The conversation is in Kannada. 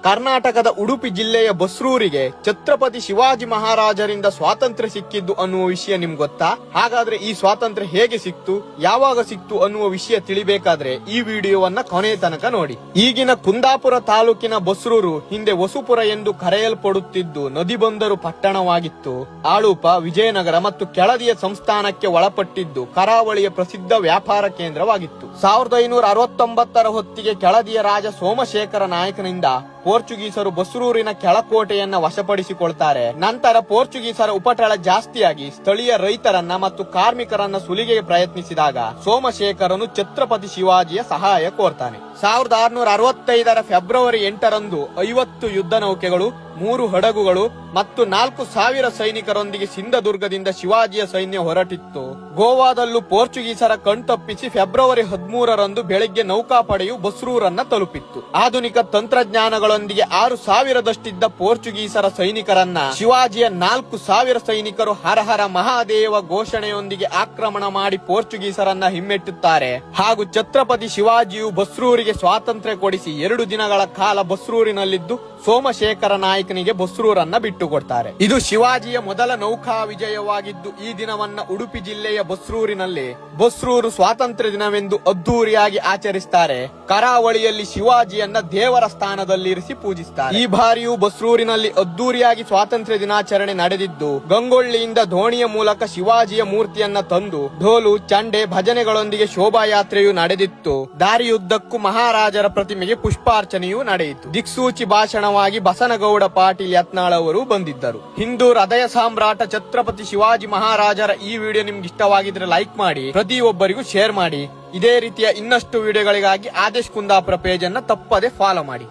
ಕರ್ನಾಟಕದ ಉಡುಪಿ ಜಿಲ್ಲೆಯ ಬಸ್ರೂರಿಗೆ ಛತ್ರಪತಿ ಶಿವಾಜಿ ಮಹಾರಾಜರಿಂದ ಸ್ವಾತಂತ್ರ್ಯ ಸಿಕ್ಕಿದ್ದು ಅನ್ನುವ ವಿಷಯ ನಿಮ್ಗೆ ಗೊತ್ತಾ? ಹಾಗಾದ್ರೆ ಈ ಸ್ವಾತಂತ್ರ್ಯ ಹೇಗೆ ಸಿಕ್ತು, ಯಾವಾಗ ಸಿಕ್ತು ಅನ್ನುವ ವಿಷಯ ತಿಳಿಬೇಕಾದ್ರೆ ಈ ವಿಡಿಯೋವನ್ನ ಕೊನೆಯ ತನಕ ನೋಡಿ. ಈಗಿನ ಕುಂದಾಪುರ ತಾಲೂಕಿನ ಬಸ್ರೂರು ಹಿಂದೆ ವಸುಪುರ ಎಂದು ಕರೆಯಲ್ಪಡುತ್ತಿದ್ದು ನದಿ ಬಂದರು ಪಟ್ಟಣವಾಗಿತ್ತು. ಆಳುಪ, ವಿಜಯನಗರ ಮತ್ತು ಕೆಳದಿಯ ಸಂಸ್ಥಾನಕ್ಕೆ ಒಳಪಟ್ಟಿದ್ದು ಕರಾವಳಿಯ ಪ್ರಸಿದ್ಧ ವ್ಯಾಪಾರ ಕೇಂದ್ರವಾಗಿತ್ತು. 1569ರ ಹೊತ್ತಿಗೆ ಕೆಳದಿಯ ರಾಜ ಸೋಮಶೇಖರ ನಾಯಕನಿಂದ ಪೋರ್ಚುಗೀಸರು ಬಸ್ರೂರಿನ ಕೆಳಕೋಟೆಯನ್ನ ವಶಪಡಿಸಿಕೊಳ್ತಾರೆ. ನಂತರ ಪೋರ್ಚುಗೀಸರ ಉಪಟಳ ಜಾಸ್ತಿಯಾಗಿ ಸ್ಥಳೀಯ ರೈತರನ್ನ ಮತ್ತು ಕಾರ್ಮಿಕರನ್ನ ಸುಲಿಗೆಗೆ ಪ್ರಯತ್ನಿಸಿದಾಗ ಸೋಮಶೇಖರನು ಛತ್ರಪತಿ ಶಿವಾಜಿಯ ಸಹಾಯ ಕೋರ್ತಾನೆ. 1665ರ ಫೆಬ್ರವರಿ 8ರಂದು 50 ಯುದ್ಧ ನೌಕೆಗಳು, 3 ಹಡಗುಗಳು ಮತ್ತು 4000 ಸೈನಿಕರೊಂದಿಗೆ ಸಿಂಧದುರ್ಗದಿಂದ ಶಿವಾಜಿಯ ಸೈನ್ಯ ಹೊರಟಿತ್ತು. ಗೋವಾದಲ್ಲೂ ಪೋರ್ಚುಗೀಸರ ಕಣ್ತಪ್ಪಿಸಿ ಫೆಬ್ರವರಿ 13ರಂದು ಬೆಳಗ್ಗೆ ನೌಕಾಪಡೆಯು ಬಸ್ರೂರನ್ನ ತಲುಪಿತ್ತು. ಆಧುನಿಕ ತಂತ್ರಜ್ಞಾನಗಳೊಂದಿಗೆ 6000ದಷ್ಟಿದ್ದ ಪೋರ್ಚುಗೀಸರ ಸೈನಿಕರನ್ನ ಶಿವಾಜಿಯ 4000 ಸೈನಿಕರು ಹರ ಹರ ಮಹಾದೇವ ಘೋಷಣೆಯೊಂದಿಗೆ ಆಕ್ರಮಣ ಮಾಡಿ ಪೋರ್ಚುಗೀಸರನ್ನ ಹಿಮ್ಮೆಟ್ಟುತ್ತಾರೆ. ಹಾಗೂ ಛತ್ರಪತಿ ಶಿವಾಜಿಯು ಬಸ್ರೂರಿಗೆ ಸ್ವಾತಂತ್ರ್ಯ ಕೊಡಿಸಿ 2 ದಿನಗಳ ಕಾಲ ಬಸ್ರೂರಿನಲ್ಲಿದ್ದು ಸೋಮಶೇಖರ ನಾಯಕನಿಗೆ ಬಸ್ರೂರನ್ನ ಬಿಟ್ಟುಕೊಡ್ತಾರೆ. ಇದು ಶಿವಾಜಿಯ ಮೊದಲ ನೌಕಾ ವಿಜಯವಾಗಿದ್ದು ಈ ದಿನವನ್ನ ಉಡುಪಿ ಜಿಲ್ಲೆಯ ಬಸ್ರೂರಿನಲ್ಲಿ ಬಸ್ರೂರು ಸ್ವಾತಂತ್ರ್ಯ ದಿನವೆಂದು ಅದ್ದೂರಿಯಾಗಿ ಆಚರಿಸುತ್ತಾರೆ. ಕರಾವಳಿಯಲ್ಲಿ ಶಿವಾಜಿಯನ್ನ ದೇವರ ಸ್ಥಾನದಲ್ಲಿರಿಸಿ ಪೂಜಿಸುತ್ತಾರೆ. ಈ ಬಾರಿಯೂ ಬಸ್ರೂರಿನಲ್ಲಿ ಅದ್ದೂರಿಯಾಗಿ ಸ್ವಾತಂತ್ರ್ಯ ದಿನಾಚರಣೆ ನಡೆದಿದ್ದು ಗಂಗೊಳ್ಳಿಯಿಂದ ದೋಣಿಯ ಮೂಲಕ ಶಿವಾಜಿಯ ಮೂರ್ತಿಯನ್ನ ತಂದು ಢೋಲು, ಚಂಡೆ, ಭಜನೆಗಳೊಂದಿಗೆ ಶೋಭಾಯಾತ್ರೆಯು ನಡೆದಿತ್ತು. ದಾರಿಯುದ್ದಕ್ಕೂ ಮಹಾರಾಜರ ಪ್ರತಿಮೆಗೆ ಪುಷ್ಪಾರ್ಚನೆಯೂ ನಡೆಯಿತು. ದಿಕ್ಸೂಚಿ ಭಾಷಣವಾಗಿ ಬಸನಗೌಡ ಪಾಟೀಲ್ ಯತ್ನಾಳ್ ಅವರು ಬಂದಿದ್ದರು. ಹಿಂದೂ ಹೃದಯ ಸಾಮ್ರಾಟ ಛತ್ರಪತಿ ಶಿವಾಜಿ ಮಹಾರಾಜರ ಈ ವಿಡಿಯೋ ನಿಮ್ಗೆ ಇಷ್ಟವಾಗಿದ್ರೆ ಲೈಕ್ ಮಾಡಿ, ಪ್ರತಿಯೊಬ್ಬರಿಗೂ ಶೇರ್ ಮಾಡಿ. ಇದೇ ರೀತಿಯ ಇನ್ನಷ್ಟು ವಿಡಿಯೋಗಳಿಗಾಗಿ ಆದೇಶ್ ಕುಂದಾಪುರ ಪೇಜ್ ಅನ್ನ ತಪ್ಪದೆ ಫಾಲೋ ಮಾಡಿ.